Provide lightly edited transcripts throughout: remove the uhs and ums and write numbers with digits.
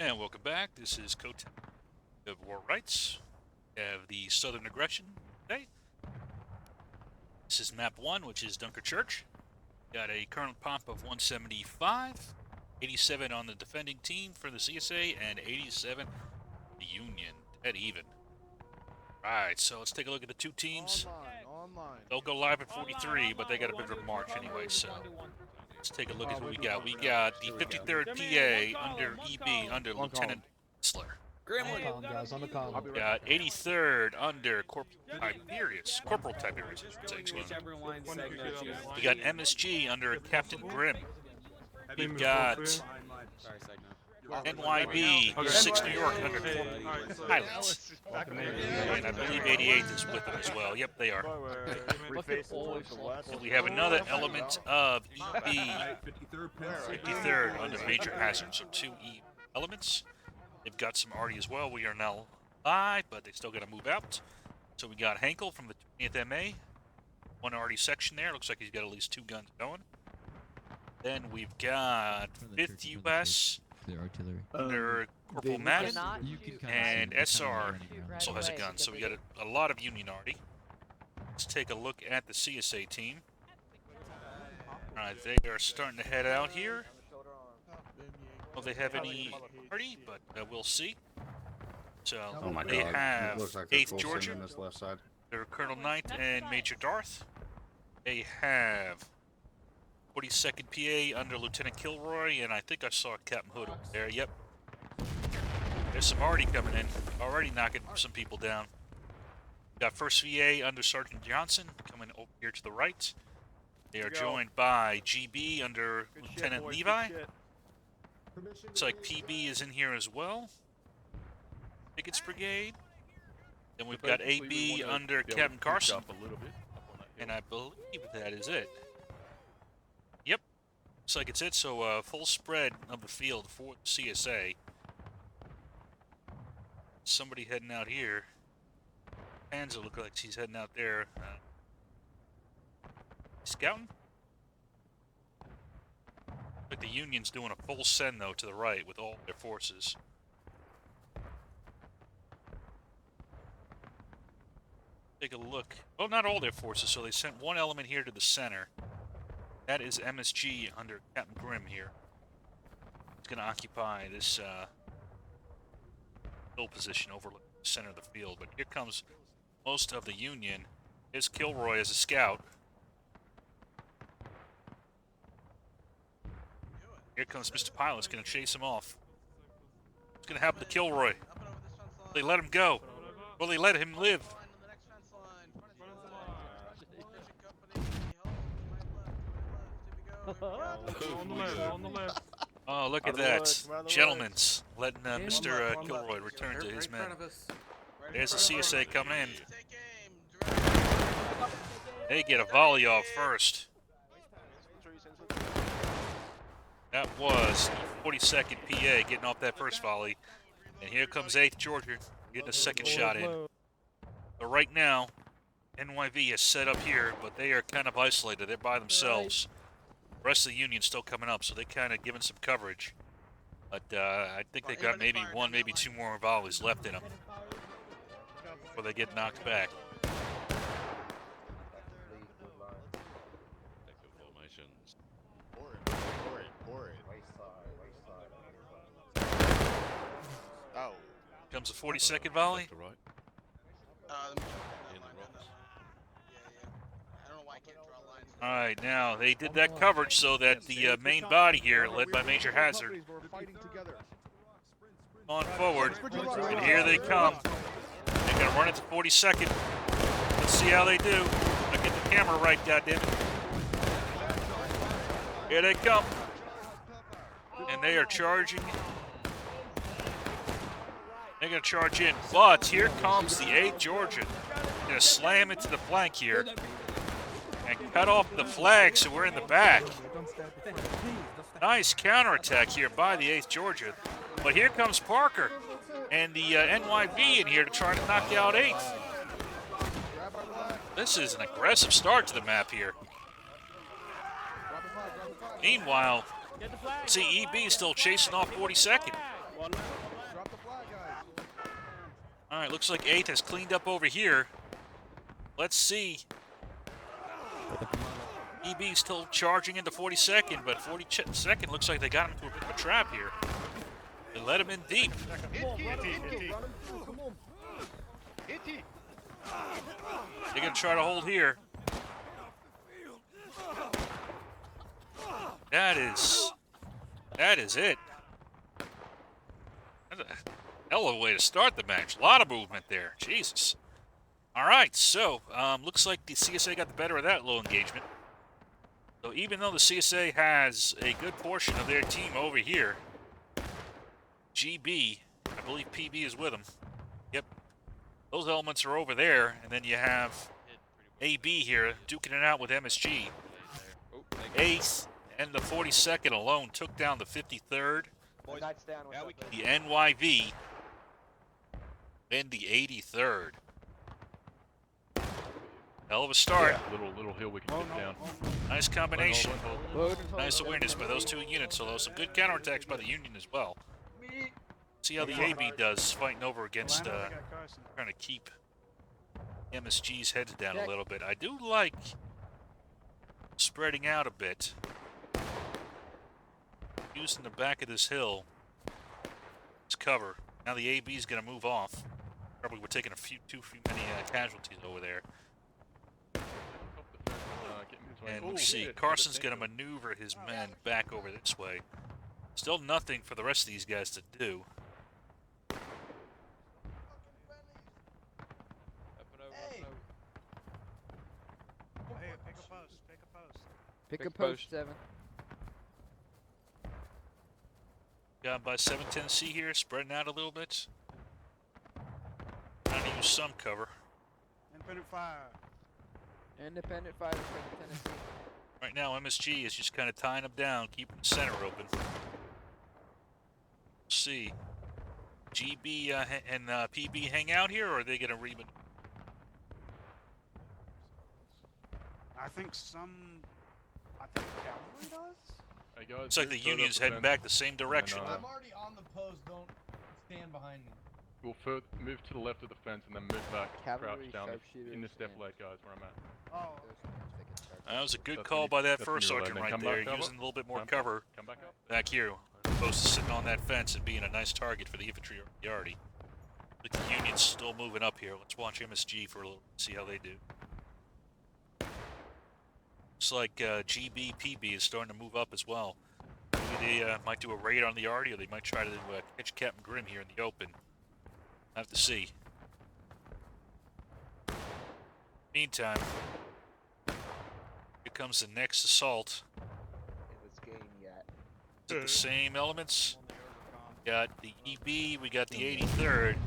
And welcome back. This is Coat of War Rights. We have the Southern Aggression today. This is map 1, which is Dunker Church. Got a current pop of 175, 87 on the defending team for the CSA, and 87 the Union. Dead even. Alright, so let's take a look at the two teams. Online. They'll go live at 43, but they got a bit of a march anyway, so let's take a look at who we got. We got the 53rd PA under EB under Lieutenant Whistler. Gremlin. Guys, on the comm. We got 83rd under Corporal Tiberius. Excuse me. We got MSG under Captain Grimm. We've got NYB 6 New York under Highlands. And I believe 88 is with them as well. Yep, they are. And we have another element of EB 53rd under Major Hazard. So 2 E elements. They've got some arty as well. We are now live, but they still got to move out. So we got Hankel from the 20th MA. One arty section there. Looks like he's got at least 2 guns going. Then we've got 5th US under Corporal Madden. And SR also has a gun. So we got a lot of Union arty. Let's take a look at the CSA team. Alright, they are starting to head out here. Well, they have any party, but we'll see. So they have 8th Georgia, their Colonel Knight and Major Darth. They have 42nd PA under Lieutenant Kilroy, and I think I saw Captain Hood over there. Yep. There's some already coming in, already knocking some people down. We got 1st VA under Sergeant Johnson coming over here to the right. They are joined by GB under Lieutenant Levi. Looks like PB is in here as well. Pickett's Brigade. Then we've got AB under Captain Carson. And I believe that is it. Yep. Looks like it's it. So full spread of the field for the CSA. Somebody heading out here. Panzer looks like she's heading out there. Scouting? But the Union's doing a full send, though, to the right with all their forces. Take a look. Well, not all their forces, so they sent one element here to the center. That is MSG under Captain Grimm here. It's going to occupy this hill position overlooking the center of the field. But here comes most of the Union. Here's Kilroy as a scout. Here comes Mr. Pilot's going to chase him off. What's going to happen to Kilroy? Will they let him go? Will they let him live? Oh, look at that. Gentlemen's letting Mr. Kilroy return to his men. There's the CSA coming in. They get a volley off first. That was 42nd PA getting off that first volley. And here comes 8th Georgia getting a second shot in. But right now, NYV is set up here, but they are kind of isolated. They're by themselves. The rest of the Union's still coming up, so they're kind of giving some coverage. But I think they got maybe 1, maybe 2 more volleys left in them before they get knocked back. Oh. Comes a 42nd volley. All right, now they did that coverage so that the main body here, led by Major Hazard, on forward, and here they come. They're gonna run it to 42nd. Let's see how they do. I get the camera right, goddammit. Here they come, and they are charging. They're gonna charge in, but here comes the 8th Georgia. Gonna slam into the flank here. And cut off the flag, so we're in the back. Nice counterattack here by the 8th Georgia. But here comes Parker and the NYV in here to try to knock out 8th. This is an aggressive start to the map here. Meanwhile, see EB still chasing off 42nd. Drop the flag, guys. All right, looks like 8th has cleaned up over here. Let's see. EB still charging into 42nd, but 42nd looks like they got him into a bit of a trap here. They let him in deep. They're going to try to hold here. That is it. That's a hell of a way to start the match. A lot of movement there. Jesus. All right, so looks like the CSA got the better of that low engagement. So even though the CSA has a good portion of their team over here, GB, I believe PB is with them. Yep. Those elements are over there, and then you have AB here duking it out with MSG. 8th and the 42nd alone took down the 53rd, the NYV, and the 83rd. Hell of a start. Yeah, little hill we can get down. Nice combination. Nice awareness by those two units, although some good counterattacks by the Union as well. See how the AB does fighting over against, trying to keep MSG's heads down a little bit. I do like spreading out a bit. Using the back of this hill as cover. Now the AB is going to move off. Probably we're taking too many casualties over there. And let's see, Carson's going to maneuver his men back over this way. Still nothing for the rest of these guys to do. Pick a post, 7. Got by 710C here, spreading out a little bit. Trying to use some cover. Independent fire. Independent fire from Tennessee. Right now, MSG is just kind of tying them down, keeping the center open. Let's see. GB and PB hang out here, or are they going to reman? I think cavalry does? Hey guys, Looks like the move further Union's up the heading fence. back the same direction. No. I'm already on the post. Don't stand behind me. We'll move to the left of the fence and then move back, Cavalry, crouch down sharpshooters, in this and- defilade, guys, where I'm at. Oh, That was a good That's call when you- by that that's when first you're sergeant landing. right Come back there, up. using a little bit more Come- cover Come back up. back here, as opposed to sitting on that fence and being a nice target for the infantry already. Look, the Union's still moving up here. Let's watch MSG for a little, see how they do. Looks like GB, PB is starting to move up as well. Maybe they might do a raid on the Arty, or they might try to catch Captain Grimm here in the open. Have to see. Meantime, here comes the next assault. This game yet. Is it the same elements? Got the EB, we got the 83rd.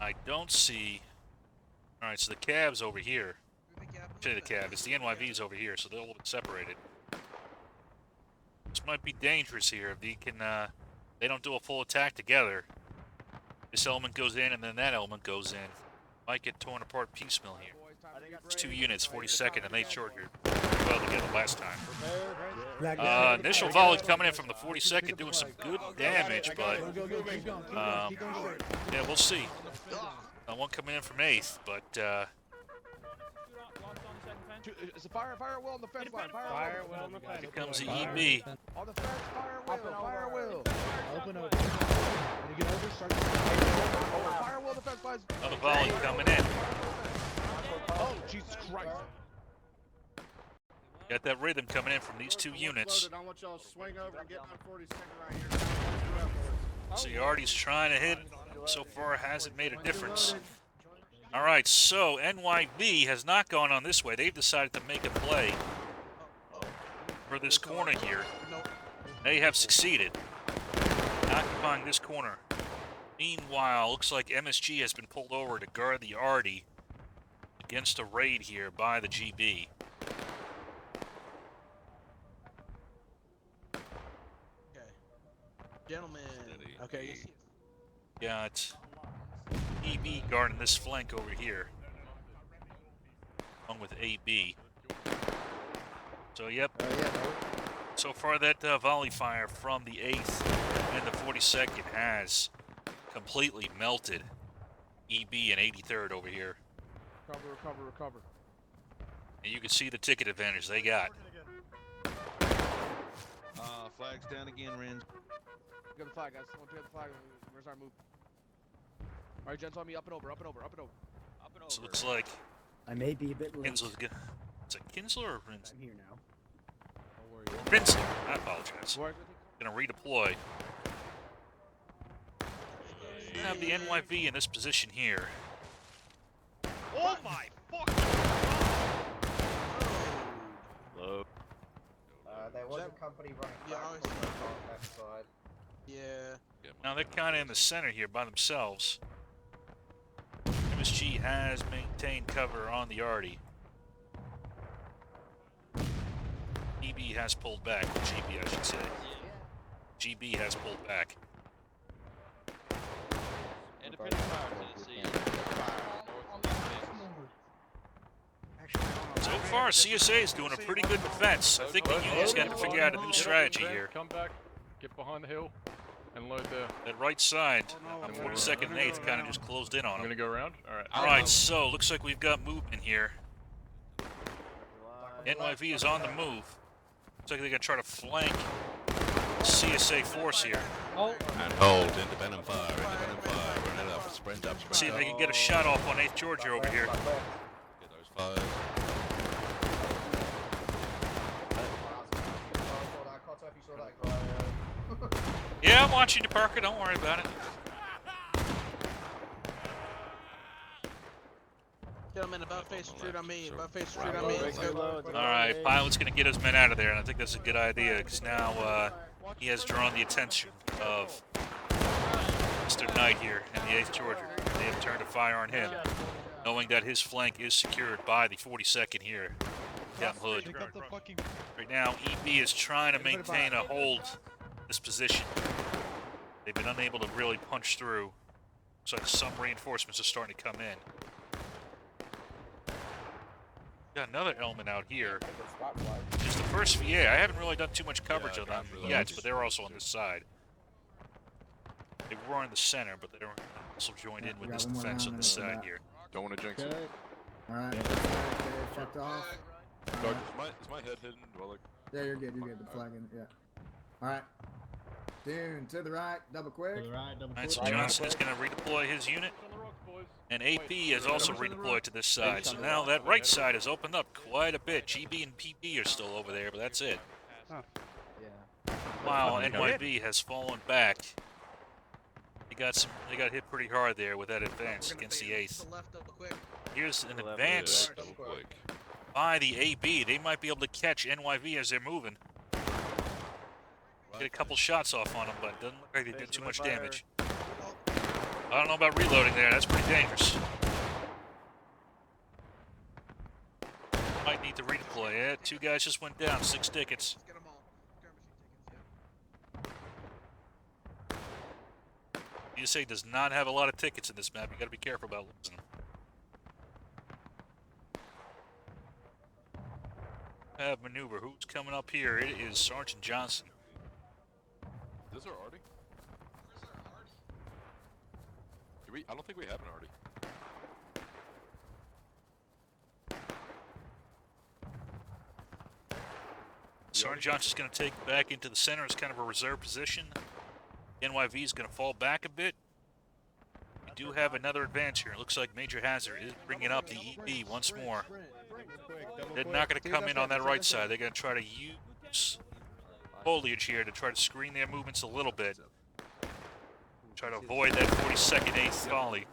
I don't see... Alright, so the cab's over here. Say the cab, it's the NYV's over here, so they're a little bit separated. This might be dangerous here if they can, they don't do a full attack together. This element goes in and then that element goes in. Might get torn apart piecemeal here. It's 2 units, 42nd, and they shorted well together last time. Initial volley coming in from the 42nd, doing some good damage, but yeah, we'll see. One coming in from 8th, but It's a fire wheel on the fence line. Fire wheel on the fence. here comes the EB. On the fence, fire wheel. Open. When you get over, start. Fire wheel on the fence lines. Another volley coming in. Oh, Jesus Christ. Got that rhythm coming in from these 2 units. I want y'all to swing over and get my 42nd right here. So the Arty's trying to hit. So far, hasn't made a difference. All right, so NYV has not gone on this way. They've decided to make a play for this corner here. They have succeeded in occupying this corner. Meanwhile, looks like MSG has been pulled over to guard the Arty against a raid here by the GB. Okay. Gentlemen. Okay. Got EB guarding this flank over here, along with AB. So, yep, So far, that volley fire from the 8th and the 42nd has completely melted EB and 83rd over here. Recover. And you can see the ticket advantage they got. Flags down again, Renz. Get the flag, guys. Someone pick up the flag. Where's our move? Alright, gents, on me. Up and over. So it looks like I may be a bit late. Kinsl's good. Is it Kinsler or Rinsler? I'm here now. Rinsler. I apologize. Gonna redeploy. We have the NYV in this position here. Oh my fuck! Low. There was a company running back on the left side. Yeah. Now they're kind of in the center here by themselves. MSG has maintained cover on the Artie. GB has pulled back. GB, I should say. GB has pulled back. Independent fire, Tennessee. So far, CSA is doing a pretty good defense. I think the Union's got to figure out a new strategy here. Come back, get behind the hill, and load there. That right side, on 42nd and 8th, kind of just closed in on I'm him. gonna go around. All right. Alright, so looks like we've got movement here. NYV is on the move. Looks like they're going to try to flank CSA force here. And hold, independent fire, run it up, sprint up, sprint See if up. they can get a shot off on 8th Georgia over here. Get those fires. Yeah, I'm watching you, Parker. Don't worry about it. Gentlemen, about face shoot on me. About face shoot on me. Alright, Pilot's going to get his men out of there, and I think that's a good idea, because now he has drawn the attention of Mr. Knight here in the 8th Georgia. They have turned a fire on him, knowing that his flank is secured by the 42nd here. Captain Hood. Right now, EB is trying to maintain a hold this position. They've been unable to really punch through. Looks like some reinforcements are starting to come in. Got another element out here. Just the first VA. I haven't really done too much coverage of them yet, but they're also on this side. They were in the center, but they're also joined in with this defense on this side here. Don't want to jinx it. Alright, checked off. Doug, is my head hidden? Do I look? Yeah, you're good, the flag in, yeah. Alright. Tune to the right, double quick. Alright, so Johnson is going to redeploy his unit. And AP is also redeployed to this side. So now that right side has opened up quite a bit. GB and PP are still over there, but that's it. While NYV has fallen back. They got hit pretty hard there with that advance against the 8th. Here's an advance Double quick. by the AB. They might be able to catch NYV as they're moving. Get a couple shots off on them, but it doesn't look like they did too much damage. I don't know about reloading there. That's pretty dangerous. Might need to redeploy. Yeah, 2 guys just went down. 6 tickets. CSA does not have a lot of tickets in this map. You got to be careful about losing them. Have maneuver. Who's coming up here? It is Sergeant Johnson. Is this our Artie? I don't think we have an Artie. Sergeant Johnson's going to take back into the center as kind of a reserve position. NYV is going to fall back a bit. We do have another advance here. It looks like Major Hazard is bringing up the EB once more. They're not going to come in on that right side. They're going to try to use foliage here to try to screen their movements a little bit. Try to avoid that 42nd 8th volley.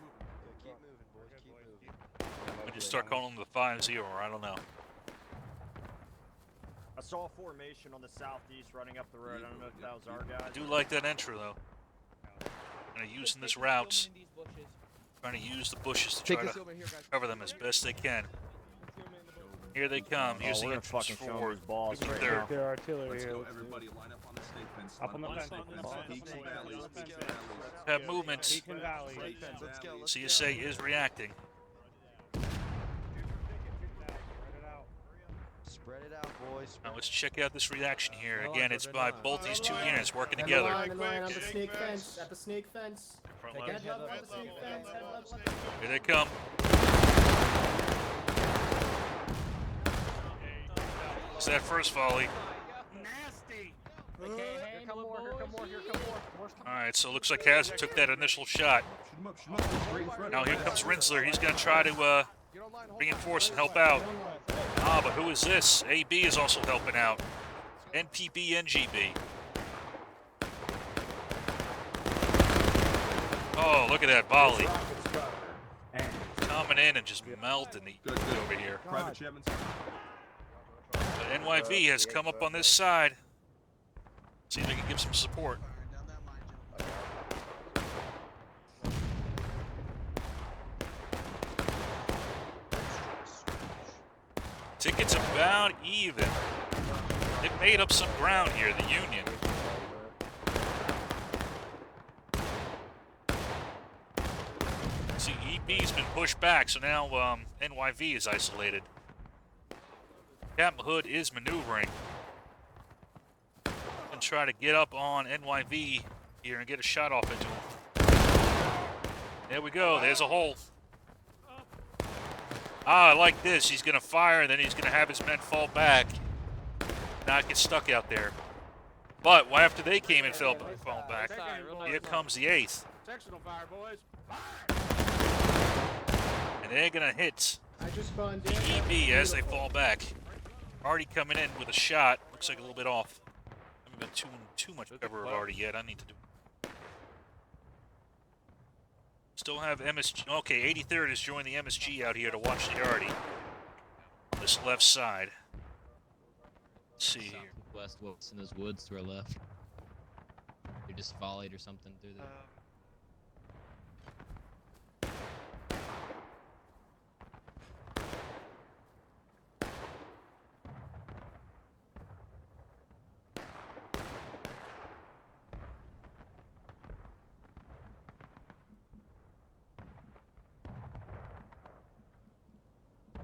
We just start calling them the 5-0, or I don't know. I saw a formation on the southeast running up the road. I don't know if that was our guys. I do like that intro, though. Kind of using this route. Trying to use the bushes to try to cover them as best they can. Here they come. Here's the entrance for balls right their now. Their artillery here. Everybody line up on the state fence. Up on the fence. Peaks and valleys. Peaks and valleys. have movement. Beacon Valley. CSA is reacting. Spread it out, boys. Now let's check out this reaction here. Again, it's by both these two units working together. In line on the snake fence. At the snake fence. Front Take left. head left on the snake fence. Head left. Here they come. It's that first volley. Nasty. Here come more. Alright, so it looks like Hazard took that initial shot. Now here comes Rinsler. He's going to try to reinforce and help out. Ah, but who is this? AB is also helping out. NPB, NGB. Oh, look at that volley. Coming in and just melting the over here. But NYV has come up on this side. See if they can give some support. Tickets about even. They've made up some ground here, the Union. See, EB's been pushed back, so now NYV is isolated. Captain Hood is maneuvering. And try to get up on NYV here and get a shot off into him. There we go, there's a hole. Ah, I like this. He's going to fire, and then he's going to have his men fall back. Not get stuck out there. But after they came and fell back, here comes the 8th. Sectional fire, boys. And they're going to hit I just spawned the EB as they fall back. Already coming in with a shot. Looks like a little bit off. Haven't been too much cover already yet. I need to do. Still have MSG. Okay, 83rd has joined the MSG out here to watch the Artie. On this left side. Let's see here. West what's in those woods to our left. They just volleyed or something through there.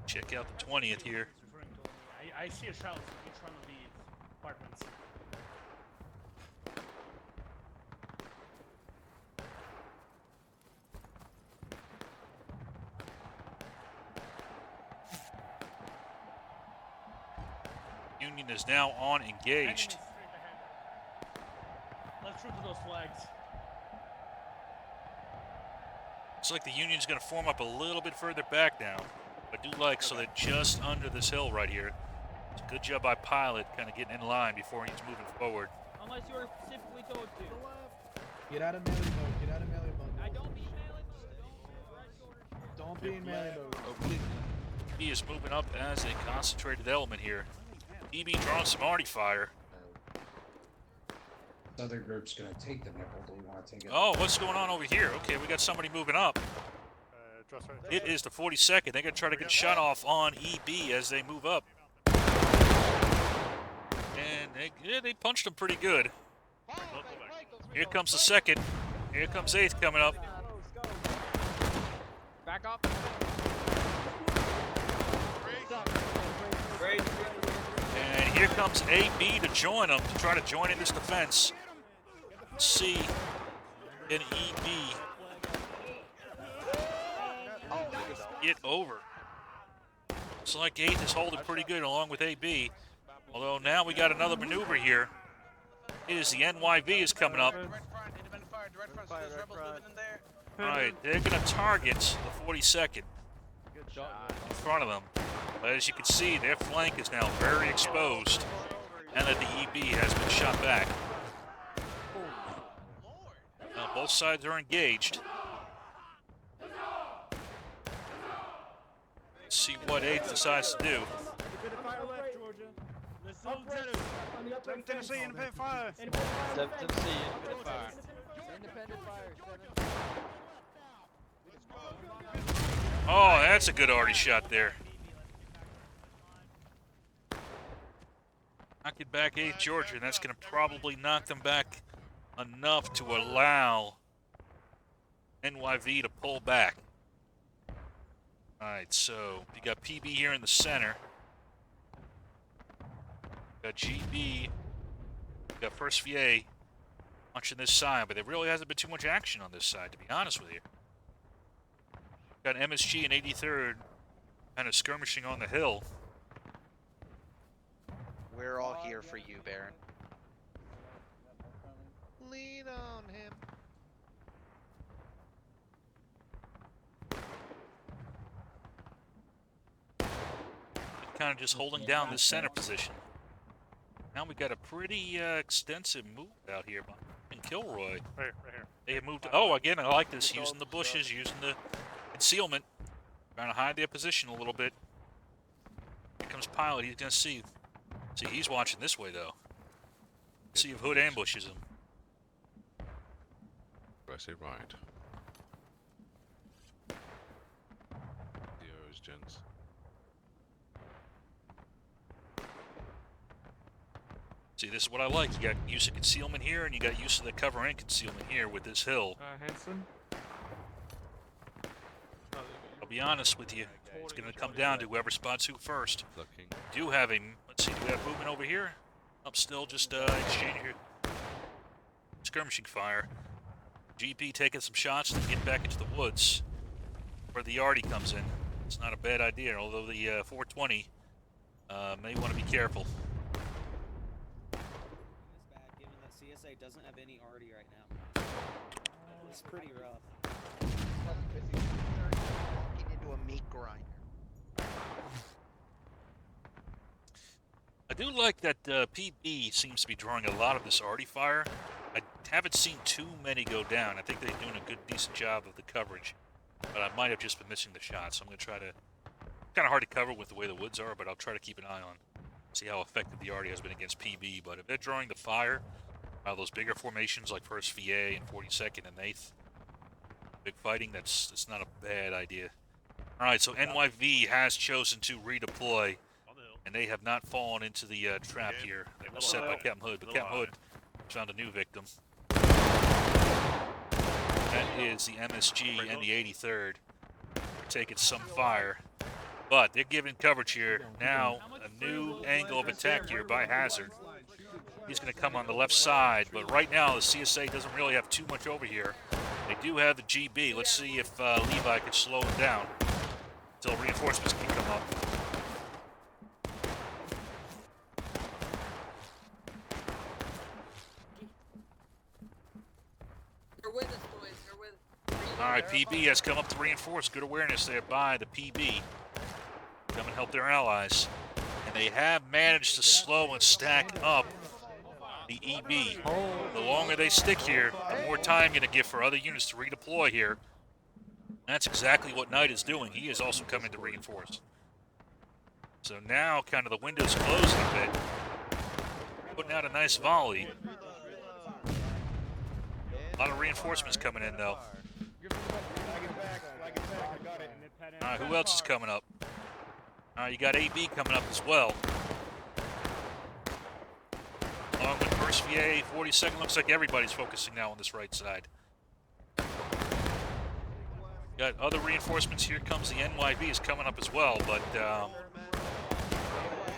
Check out the 20th here. I see a shell in each one of these apartments. Union is now on engaged. Let's shoot to those flags. Looks like the Union's going to form up a little bit further back now. I do like, so they're just under this hill right here. It's a good job by Pilot kind of getting in line before he's moving forward. Unless you were specifically told to. Get out of melee mode. Get out of melee mode. I don't need melee mode. Don't be in melee mode. He is moving up as a concentrated element here. EB drawing some arty fire. This other group's gonna take the nickel. Do you want to take it? Oh, what's going on over here? Okay, we got somebody moving up. It is the 42nd. They're going to try to get a shot off on EB as they move up. And they punched him pretty good. Here comes the 2nd. Here comes 8th coming up. Back up. And here comes AB to join them, to try to join in this defense. C and EB get over. Looks like 8th is holding pretty good along with AB. Although now we got another maneuver here. It is the NYV is coming up. Alright, they're going to target the 42nd in front of them. But as you can see, their flank is now very exposed. And that the EB has been shot back. Now both sides are engaged. Let's see what 8th decides to do. Tennessee, independent fire. Tennessee, independent fire. Independent fire. Oh, that's a good arty shot there. Knock it back 8th Georgia, and that's going to probably knock them back enough to allow NYV to pull back. Alright, so you got PB here in the center. Got GB. Got First VA punching this side, but there really hasn't been too much action on this side, to be honest with you. Got MSG and 83rd kind of skirmishing on the hill. We're all here for you, Baron. Lean on him. Kind of just holding down this center position. Now we got a pretty extensive move out here in Kilroy. Right here. They have moved. Oh, again, I like this. Using the bushes, using the concealment. Trying to hide their position a little bit. Here comes Pilot. He's going to see. See, he's watching this way, though. See if Hood ambushes him. I say right. Zeros, gents. See, this is what I like. You got use of concealment here, and you got use of the cover and concealment here with this hill. Hanson. I'll be honest with you. It's going to come down to whoever spots who first. Looking. Do have a, let's see, do we have movement over here? Up still, just exchange here. Skirmishing fire. GP taking some shots to get back into the woods where the Artie comes in. It's not a bad idea, although the 420 may want to be careful. It's bad given that CSA doesn't have any Artie right now. It's pretty rough. Walking into a meat grinder. I do like that PB seems to be drawing a lot of this Artie fire. I haven't seen too many go down. I think they're doing a good, decent job of the coverage. But I might have just been missing the shots. So I'm going to try to... Kind of hard to cover with the way the woods are, but I'll try to keep an eye on. See how effective the Artie has been against PB. But if they're drawing the fire, those bigger formations like 1st VA and 42nd and 8th, big fighting, that's not a bad idea. Alright, so NYV has chosen to redeploy. And they have not fallen into the trap here that was set by Captain Hood. But Captain Hood found a new victim. That is the MSG and the 83rd. They're taking some fire. But they're giving coverage here. Now, a new angle of attack here by Hazard. He's going to come on the left side. But right now, the CSA doesn't really have too much over here. They do have the GB. Let's see if Levi can slow him down until reinforcements can come up. Alright, PB has come up to reinforce. Good awareness there by the PB. Come and help their allies. And they have managed to slow and stack up the EB. The longer they stick here, the more time going to give for other units to redeploy here. That's exactly what Knight is doing. He is also coming to reinforce. So now kind of the window's closing a bit. Putting out a nice volley. A lot of reinforcements coming in though. Alright, who else is coming up? Alright, you got AB coming up as well. Along with 1st VA, 42nd, looks like everybody's focusing now on this right side. Got other reinforcements. Here comes the NYV is coming up as well, but I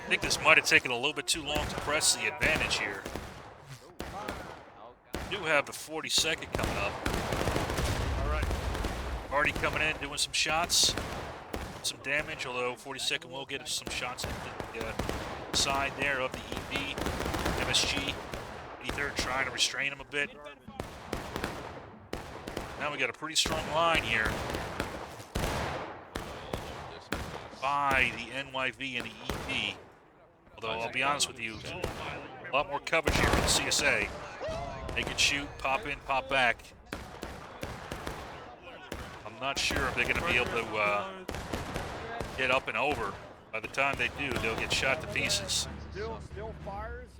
think this might have taken a little bit too long to press the advantage here. We do have the 42nd coming up. Alright. Already coming in, doing some shots. Some damage, although 42nd will get some shots at the side there of the EB. MSG. 83rd trying to restrain him a bit. Now we got a pretty strong line here by the NYV and the EB. Although I'll be honest with you, a lot more coverage here for the CSA. They can shoot, pop in, pop back. I'm not sure if they're going to be able to get up and over. By the time they do, they'll get shot to pieces. Still fires.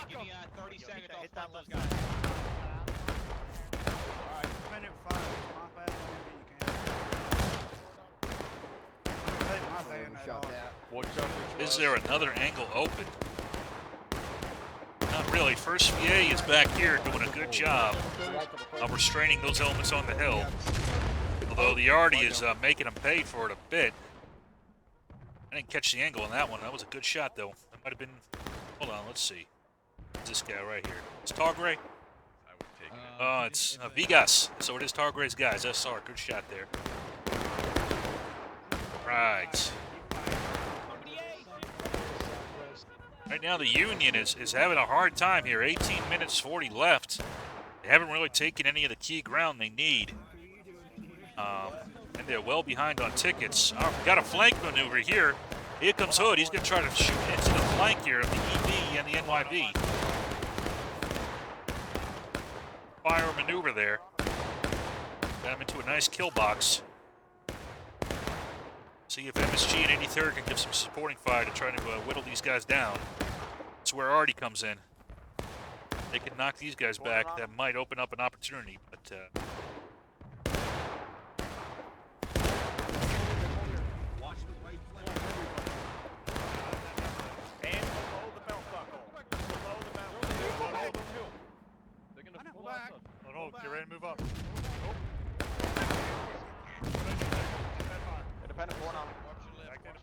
Give me 30 seconds. Hit that left guy. Alright, finish fire. My fast you can. Take my bayonet off. Watch out. Is there another angle open? Not really. 1st VA is back here doing a good job of restraining those elements on the hill. Although the Artie is making them pay for it a bit. I didn't catch the angle on that one. That was a good shot, though. That might have been... Hold on, let's see. It's this guy right here. It's Targray? Oh, it's Vigas. So it is Targray's guys. SR, good shot there. Right. Right now, the Union is having a hard time here. 18 minutes 40 left. They haven't really taken any of the key ground they need. And they're well behind on tickets. Oh, we got a flank maneuver here. Here comes Hood. He's going to try to shoot into the flank here of the EB and the NYB. Fire maneuver there. Got him into a nice kill box. See if MSG and 83rd can give some supporting fire to try to whittle these guys down. That's where Artie comes in. They can knock these guys back. That might open up an opportunity, but Oh, get ready to move up.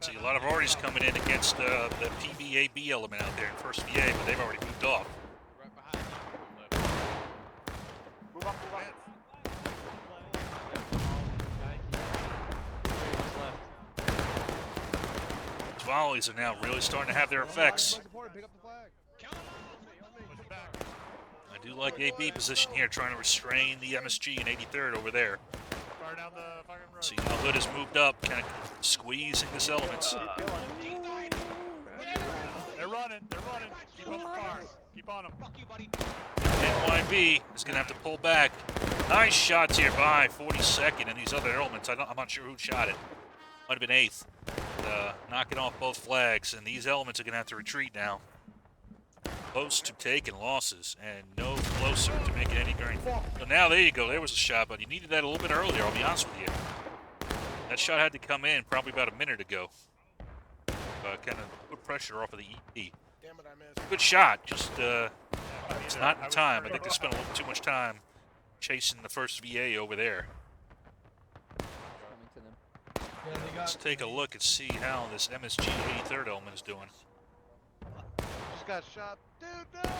see a lot of Arties coming in against the PBAB element out there in first VA, but they've already moved off. Move up. These volleys are now really starting to have their effects. I do like AB position here, trying to restrain the MSG and 83rd over there. Fire down the fucking road. See how Hood has moved up, kind of squeezing this elements. They're running. Keep up the fire. Keep on them. NYB is going to have to pull back. Nice shots here by 42nd and these other elements. I'm not sure who shot it. Might have been 8th. Knocking off both flags, and these elements are going to have to retreat now. Close to taking losses, and no closer to making any green. So now there you go. There was a shot, but you needed that a little bit earlier, I'll be honest with you. That shot had to come in probably about a minute ago. Kind of put pressure off of the EP. Good shot, just it's not in time. I think they spent a little too much time chasing the first VA over there. Let's take a look and see how this MSG 83rd element is doing. Just got shot. Dude, no!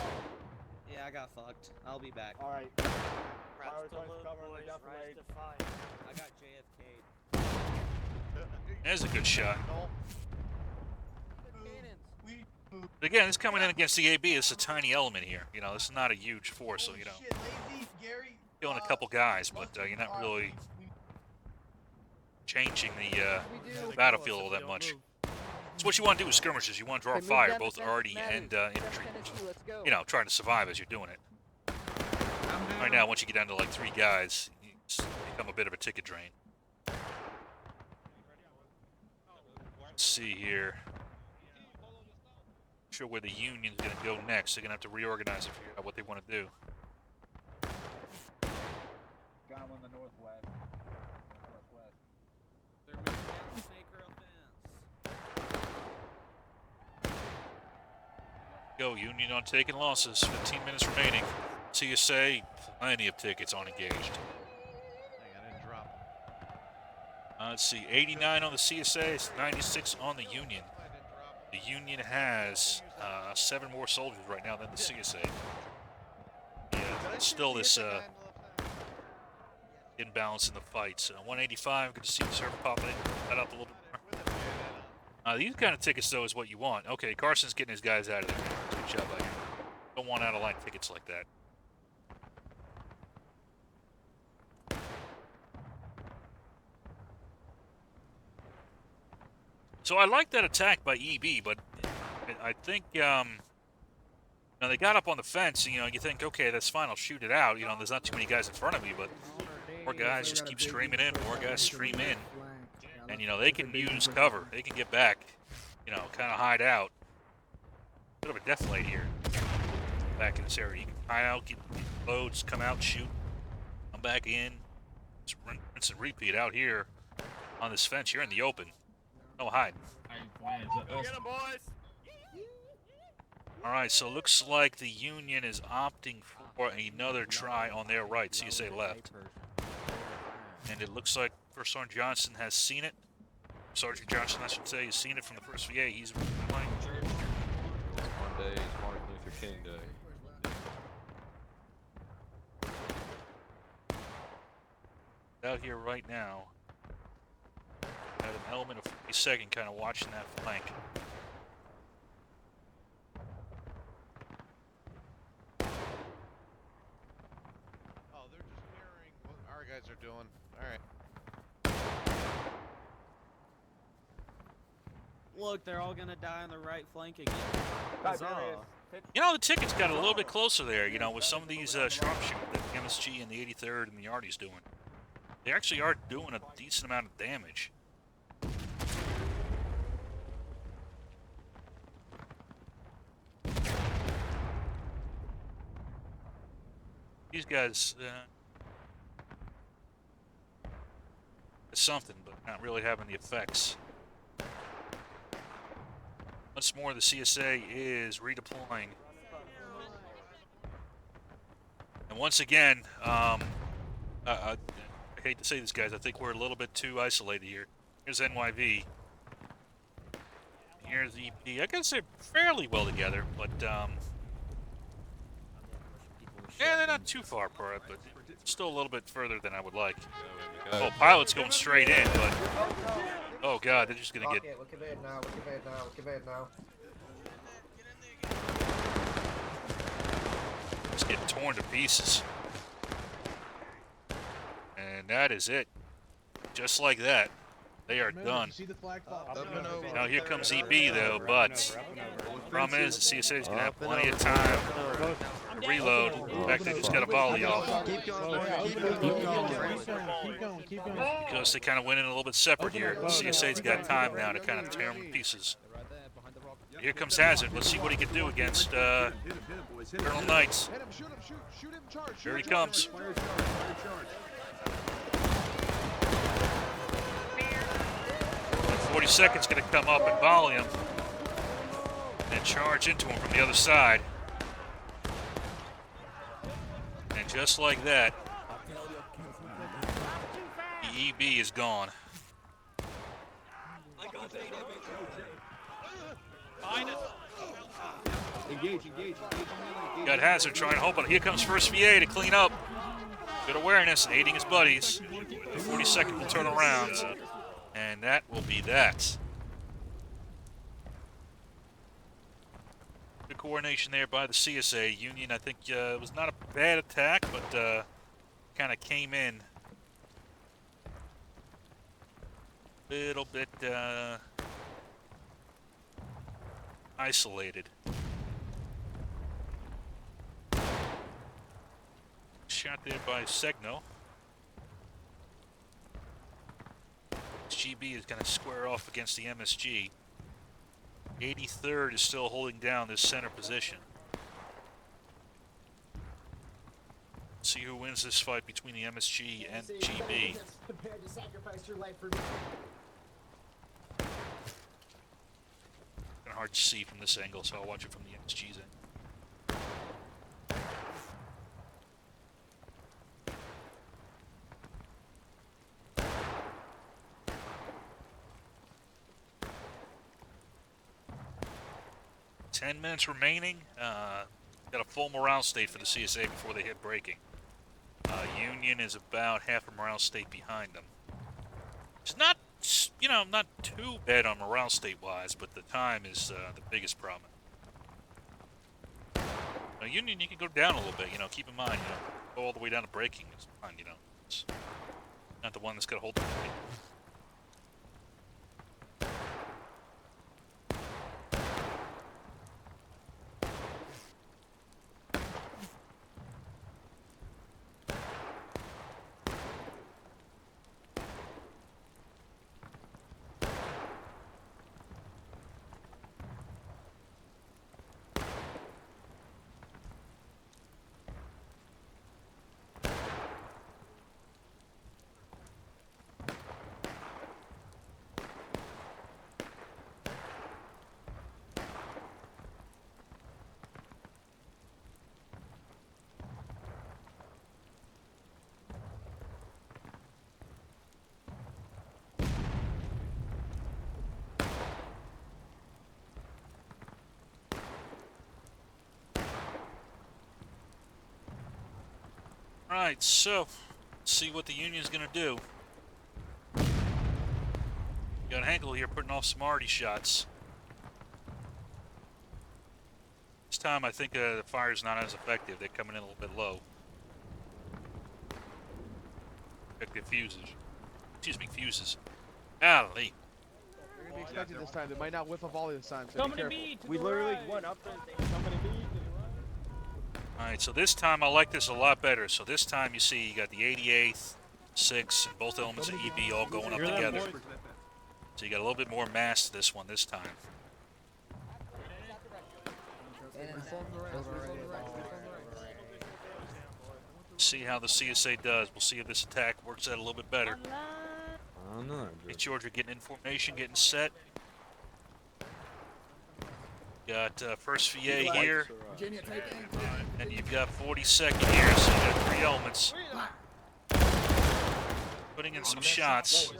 Yeah, I got fucked. I'll be back. Alright. I got JFK'd. There's a good shot. But again, it's coming in against the AB. It's a tiny element here. You know, this is not a huge force, so, you know, killing a couple guys, but you're not really changing the battlefield all that much. So what you want to do with skirmishes, you want to draw fire, both Artie and infantry. You know, trying to survive as you're doing it. Right now, once you get down to like 3 guys, you become a bit of a ticket drain. Let's see here. Not sure where the Union's going to go next. They're going to have to reorganize and figure out what they want to do. Got him on the northwest. Go, Union on taking losses. 15 minutes remaining. CSA, plenty of tickets on engaged. I didn't drop. Let's see, 89 on the CSA, 96 on the Union. The Union has 7 more soldiers right now than the CSA. Yeah, it's still this imbalance in the fights. 185, good to see the server pop that up a little bit more. These kind of tickets, though, is what you want. Okay, Carson's getting his guys out of there. Good job by him. Don't want out-of-line tickets like that. So I like that attack by EB, but I think, now they got up on the fence, and, you know, you think, okay, that's fine, I'll shoot it out. You know, there's not too many guys in front of me, but more guys just keep streaming in, more guys stream in. And, you know, they can use cover. They can get back, you know, kind of hide out. Bit of a deflate here. Back in this area. You can hide out, get loads, come out, shoot, come back in. Just rinse and repeat out here on this fence. You're in the open. No hide. Go get 'em, boys! Alright, so it looks like the Union is opting for another try on their right. CSA left. And it looks like First Sergeant Johnson has seen it. Sergeant Johnson, I should say, has seen it from the first VA. He's playing. Monday is Martin Luther King Day. Out here right now. At an element of 42nd, kind of watching that flank. Oh, they're just mirroring what our guys are doing. Alright. Look, they're all gonna die on the right flank again. Huzzah. You know, the tickets got a little bit closer there, you know, with some of these sharpshooting that the MSG and the 83rd and the Arty's doing. They actually are doing a decent amount of damage. These guys, it's something, but not really having the effects. Once more, the CSA is redeploying. And once again, I hate to say this, guys, I think we're a little bit too isolated here. Here's NYV. Here's EP. I guess they're fairly well together, but, yeah, they're not too far apart, but still a little bit further than I would like. Oh, Pilot's going straight in, but... Oh, God, they're just going to get... Look at it now, look at it now, look at it now. Just getting torn to pieces. And that is it. Just like that. They are done. Now here comes EB though, but the problem is the CSA is going to have plenty of time to reload. In fact, they just got a volley off. Because they kind of went in a little bit separate here. The CSA's got time now to kind of tear them to pieces. Here comes Hazard. Let's see what he can do against Colonel Knights. Here he comes. 42nd's going to come up and volley him and charge into him from the other side. And just like that, the EB is gone. Got Hazard trying to hold on. Here comes first VA to clean up. Good awareness, aiding his buddies. The 42nd will turn around. And that will be that. Good coordination there by the CSA. Union, I think, it was not a bad attack, but kind of came in a little bit isolated. Shot there by Segno. GB is going to square off against the MSG. 83rd is still holding down this center position. See who wins this fight between the MSG and GB. Kind of hard to see from this angle, so I'll watch it from the MSG's end. Ten minutes remaining. Got a full morale state for the CSA before they hit breaking. Union is about half a morale state behind them. It's not, you know, not too bad on morale state wise, but the time is the biggest problem. Now, Union, you can go down a little bit. You know, keep in mind, you know, go all the way down to breaking. It's fine. You know, it's not the one that's gonna hold the fight. Alright, so let's see what the Union's gonna do. Got Hankel here putting off some arty shots. This time I think the fire's not as effective. They're coming in a little bit low. Effective fuses. Excuse me, fuses. Golly. They're gonna be expected this time. They might not whiff a volley this time. So Coming to me. We literally went up there. Coming to me. Alright, so this time I like this a lot better. So this time you see you got the 88th, 6, and both elements of EB all going up together. So you got a little bit more mass to this one this time. See how the CSA does. We'll see if this attack works out a little bit better. Hey, Georgia getting in formation, getting set. Got first VA here, and you've got 42nd here, so you got 3 elements. Putting in some shots.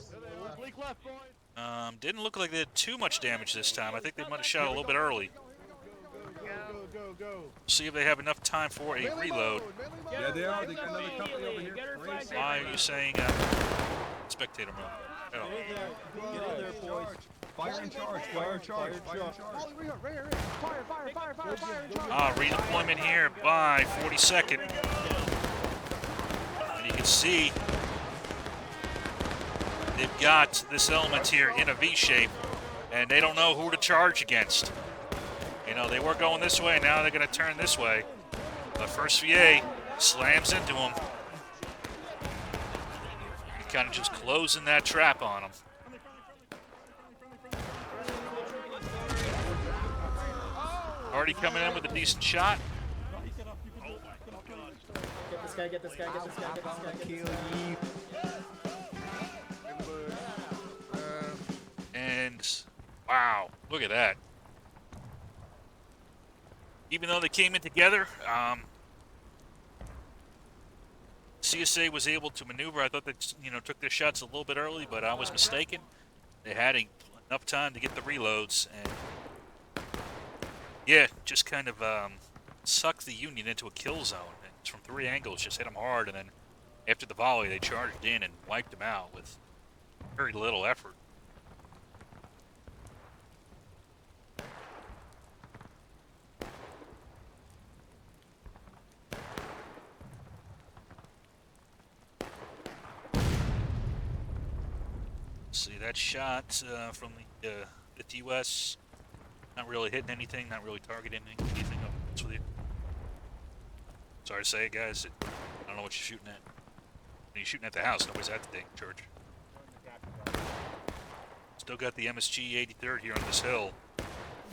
Didn't look like they did too much damage this time. I think they might have shot a little bit early. See if they have enough time for a reload. Yeah, they are. They got another company over here. Why are you saying spectator mode? Get in there, boys. Fire in charge. Fire in charge. Fire in charge. Redeployment here by 42nd. And you can see they've got this element here in a V shape, and they don't know who to charge against. You know, they were going this way, now they're going to turn this way. But first VA slams into them. Kind of just closing that trap on them. Already coming in with a decent shot. Get this guy, get this guy, get this guy, get this guy, get this guy. And wow, look at that. Even though they came in together, CSA was able to maneuver. I thought they, took their shots a little bit early, but I was mistaken. They had enough time to get the reloads, and yeah, just kind of sucked the Union into a kill zone. And from 3 angles, just hit them hard, and then after the volley, they charged in and wiped them out with very little effort. See that shot from the 50 US, not really hitting anything, not really targeting anything. Up with you. Sorry to say it, guys. I don't know what you're shooting at. When you're shooting at the house, nobody's at the dang church. Still got the MSG 83rd here on this hill.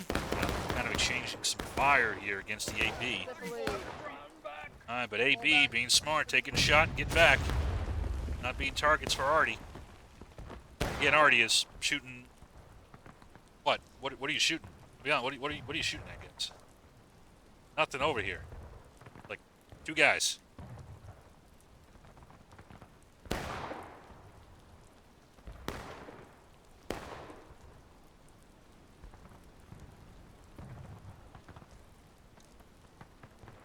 Kind of exchanging some fire here against the AB. Alright, but AB being smart, taking a shot and getting back. Not being targets for Artie. Again, Artie is shooting. What? What are you shooting? Beyond, what are you shooting at, guys? Nothing over here. Like 2 guys.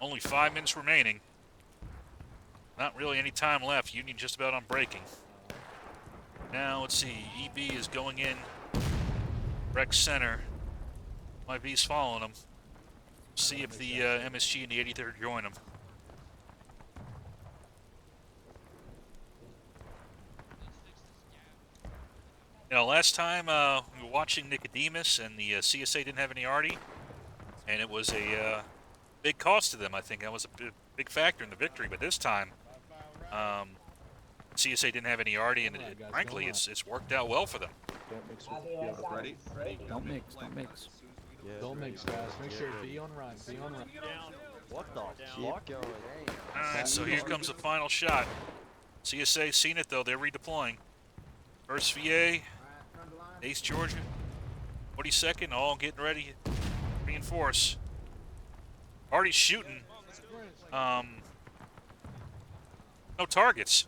Only 5 minutes remaining. Not really any time left. Union just about on breaking. Now, let's see. EB is going in. Rec center. YB's following him. See if the MSG and the 83rd join him. You know, last time we were watching Nicodemus and the CSA didn't have any arty. And it was a big cost to them, I think. That was a big factor in the victory. But this time, CSA didn't have any arty, and frankly, it's worked out well for them. Ready? Don't mix, don't mix. Don't mix, guys. Make sure be on right. Be on right. What the fuck? Alright, so here comes the final shot. CSA seen it, though. They're redeploying. First VA, Ace Georgia, 42nd, all getting ready to reinforce. Already shooting. No targets.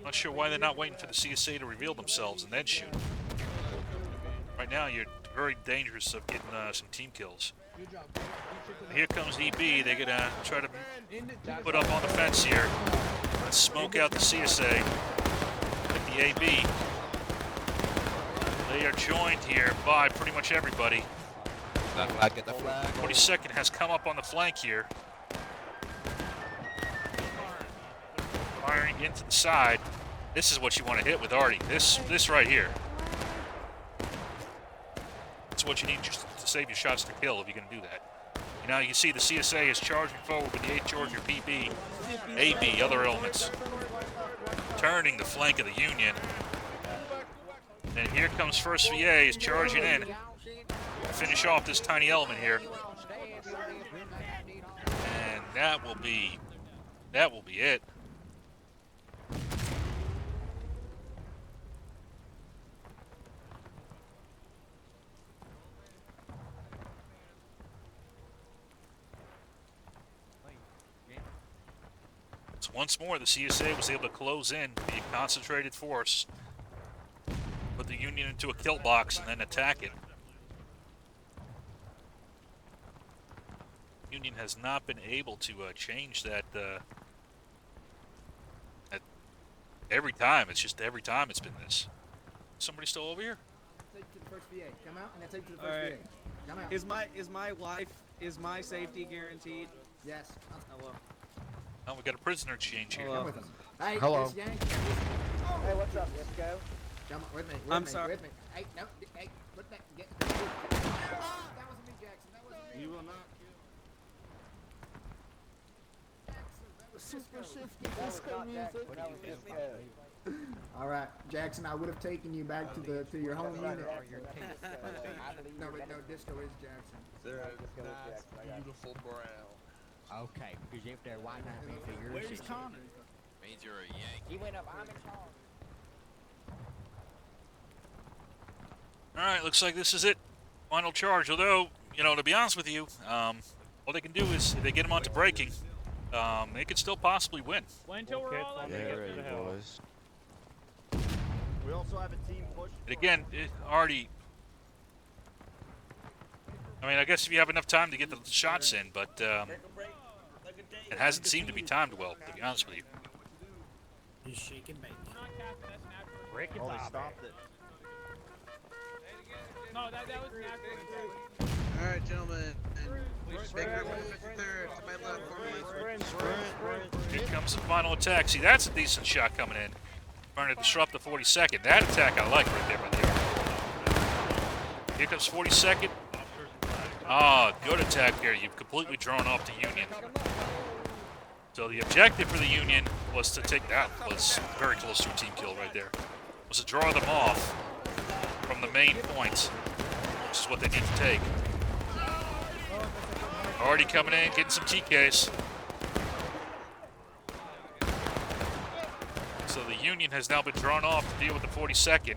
Not sure why they're not waiting for the CSA to reveal themselves and then shoot. Right now, you're very dangerous of getting some team kills. Good job. Here comes EB. They're gonna try to put up on the fence here. Let's smoke out the CSA. With the AB. They are joined here by pretty much everybody. That flag, get the flag. 42nd has come up on the flank here. Firing into the side. This is what you want to hit with Artie. This right here. It's what you need just to save your shots to kill if you're going to do that. You know, you can see the CSA is charging forward with the 8 Georgia PB, AB, other elements. Turning the flank of the Union. And here comes 1st VA is charging in to finish off this tiny element here. And that will be it. So once more, the CSA was able to close in, be a concentrated force, put the Union into a kill box, and then attack it. Union has not been able to change that. Every time, it's just every time it's been this. Somebody still over here? Take to the 1st VA. Come out and then take to the 1st Alright. VA. Come out. Is my safety guaranteed? Yes. Hello. Oh, we got a prisoner exchange here. Come with us. Hey, Hello. Miss Yang. Hey, what's up? Let's go. Come on, with me. I'm sorry. With me. Hey, no, hey, put that. Get. Ah, that wasn't me, Jackson. That wasn't me. You will not Jackson, that was super Cisco. shifty disco music. All right, Jackson. I would have taken you back to your home unit. No, but no, disco is Jackson. Nice, beautiful brown. Okay, because if they're white, I mean for yours. Where's Connor? Means you're a Yankee. He went up. I'm in charge. All right, looks like this is it. Final charge. Although, you know, to be honest with you, all they can do is, if they get them onto braking, they could still possibly win. Wait until we're all in there. boys. We also have a team push. And again, it already. I mean, I guess if you have enough time to get the shots in, but it hasn't seemed to be timed well, to be honest with you. He's shaking baby. Rick and Oh, they Bob. stopped it. No, that was natural. Alright, gentlemen. Big group 53rd to my left, formally. Here comes the final attack. See, that's a decent shot coming in. Trying to disrupt the 42nd. That attack I like right there by the arm. Here comes 42nd. Ah, good attack there. You've completely drawn off the Union. So the objective for the Union was to take that. Was very close to a team kill right there. Was to draw them off from the main points, which is what they need to take. Already coming in, getting some TKs. So the Union has now been drawn off to deal with the 42nd.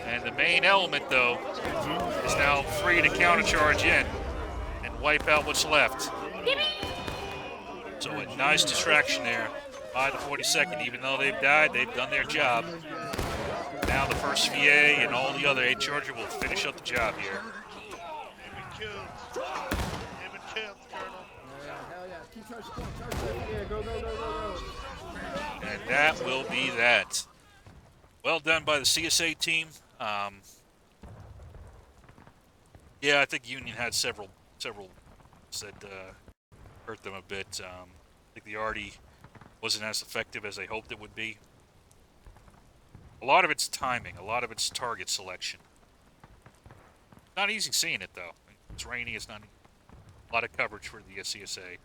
And the main element, though, is now free to countercharge in and wipe out what's left. So a nice distraction there by the 42nd. Even though they've died, they've done their job. Now the 1st VA and all the other 8 Charger will finish up the job here. Hell yeah. Keep charging. Charge. Yeah, go. And that will be that. Well done by the CSA team. Yeah, I think Union had several that hurt them a bit. I think the Artie wasn't as effective as they hoped it would be. A lot of it's timing, a lot of it's target selection. Not easy seeing it though. It's rainy. It's not a lot of coverage for the CSA.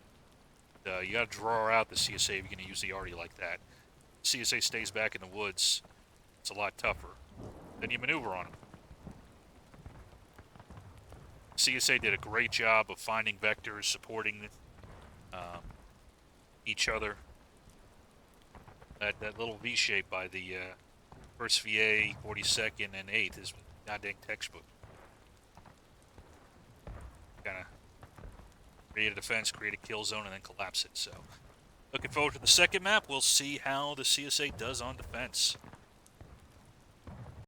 You got to draw out the CSA if you're going to use the Artie like that. CSA stays back in the woods. It's a lot tougher. Then you maneuver on them. CSA did a great job of finding vectors, supporting each other. That little V shape by the 1st VA, 42nd, and 8th is goddamn textbook. Kind of create a defense, create a kill zone, and then collapse it. So, looking forward to the second map. We'll see how the CSA does on defense.